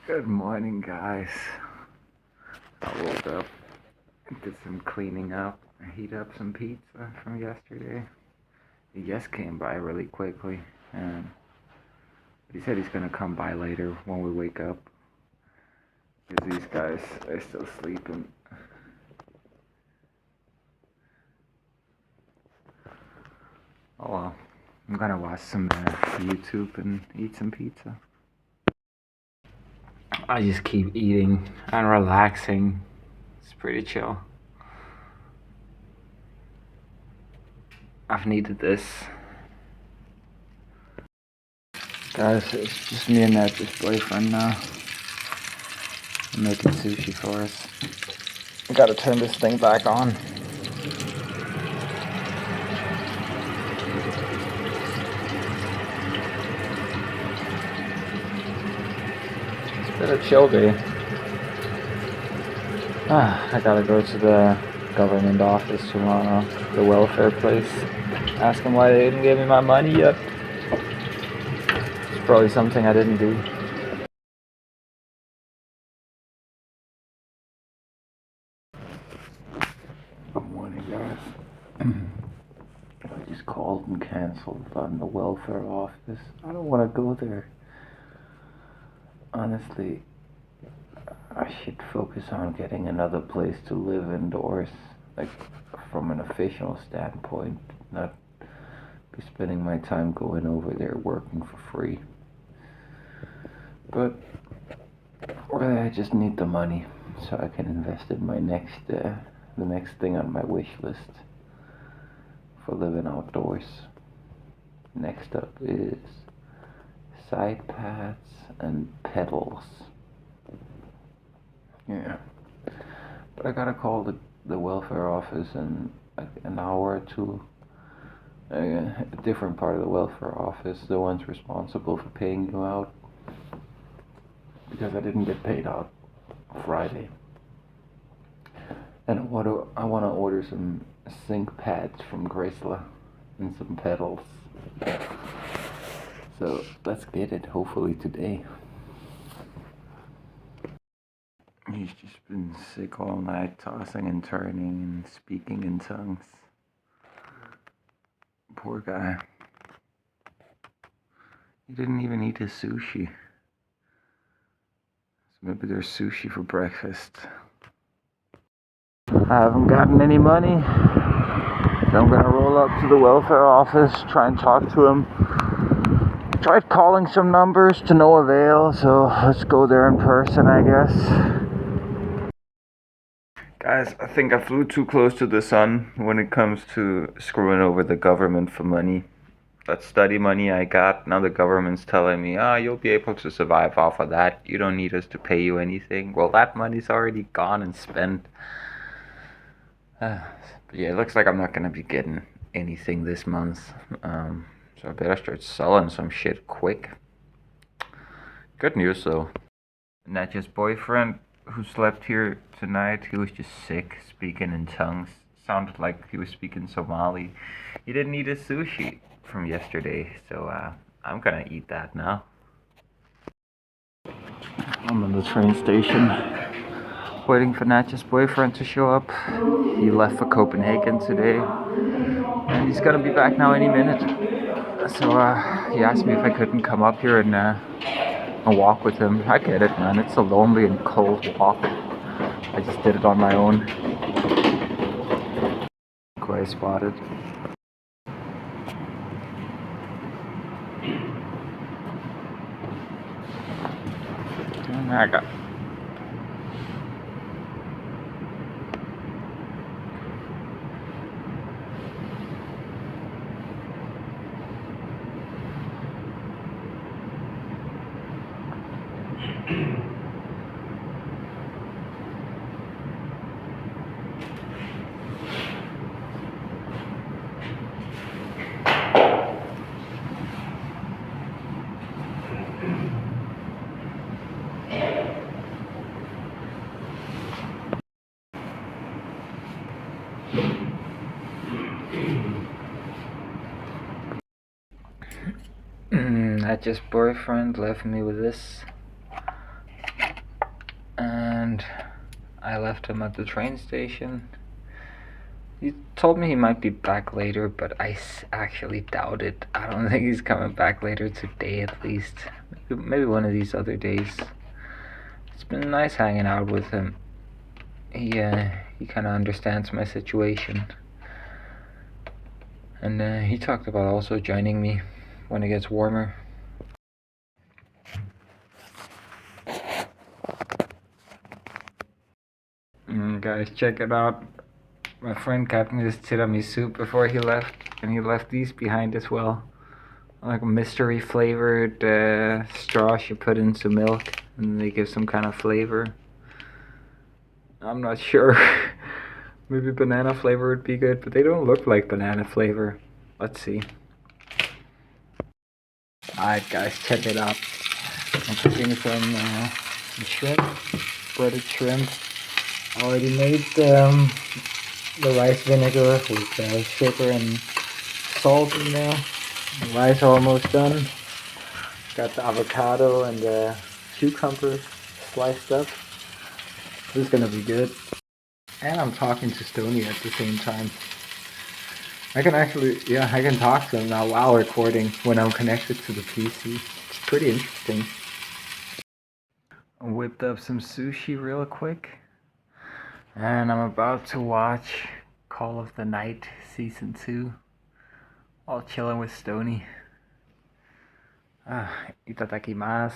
Good morning, guys. I woke up, did some cleaning up, heat up some pizza from yesterday. He just came by really quickly, and he said he's gonna come by later when we wake up, because these guys are still sleeping. Oh well, I'm gonna watch some YouTube and eat some pizza. I just keep eating and relaxing. It's pretty chill. I've needed this. Guys, it's just me and Ned's boyfriend now. I'm making sushi for us. I gotta turn this thing back on. It's been a chill day. I gotta go to the government office tomorrow, the welfare place. Ask them why they didn't give me my money yet. It's probably something I didn't do. Good morning, guys. I just called and canceled on the welfare office. I don't want to go there. Honestly, I should focus on getting another place to live indoors, like from an official standpoint, not be spending my time going over there working for free. But really, I just need the money so I can invest in my the next thing on my wish list for living outdoors. Next up is side paths and pedals. Yeah, but I gotta call the welfare office in like an hour or two. A different part of the welfare office, the ones responsible for paying you out, because I didn't get paid out Friday. And I want to order some sink pads from Chrysler and some pedals. So let's get it, hopefully today. He's just been sick all night, tossing and turning and speaking in tongues. Poor guy. He didn't even eat his sushi. So maybe there's sushi for breakfast. I haven't gotten any money, so I'm gonna roll up to the welfare office, try and talk to him. Tried calling some numbers to no avail, so let's go there in person, I guess. Guys, I think I flew too close to the sun when it comes to screwing over the government for money. That study money I got, now the government's telling me, you'll be able to survive off of that. You don't need us to pay you anything. Well, that money's already gone and spent. But yeah, it looks like I'm not gonna be getting anything this month. So I better start selling some shit quick. Good news though. Natcha's boyfriend who slept here tonight, he was just sick, speaking in tongues. Sounded like he was speaking Somali. He didn't eat his sushi from yesterday, so I'm gonna eat that now. I'm in the train station, waiting for Natcha's boyfriend to show up. He left for Copenhagen today, and he's gonna be back now any minute. So he asked me if I couldn't come up here and walk with him. I get it, man. It's a lonely and cold walk. I just did it on my own. Quite spotted. I got. Natcha's boyfriend left me with this. and I left him at the train station. He told me he might be back later, but I actually doubt it. I don't think he's coming back later today, at least. Maybe one of these other days. It's been nice hanging out with him. He kind of understands my situation. And he talked about also joining me when it gets warmer. Guys, check it out. My friend got me this tiramisu before he left, and he left these behind as well. Like a mystery flavored straws you put into milk, and they give some kind of flavor. I'm not sure. Maybe banana flavor would be good, but they don't look like banana flavor. Let's see. Alright guys, check it out. I'm cooking some shrimp, breaded shrimp. I already made the rice vinegar with sugar and salt in there. The rice almost done. Got the avocado and the cucumber sliced up. This is gonna be good. And I'm talking to Stony at the same time. I can talk to him now while recording when I'm connected to the PC. It's pretty interesting. I whipped up some sushi real quick. And I'm about to watch Call of the Night Season 2. All chilling with Stony. Itadakimasu.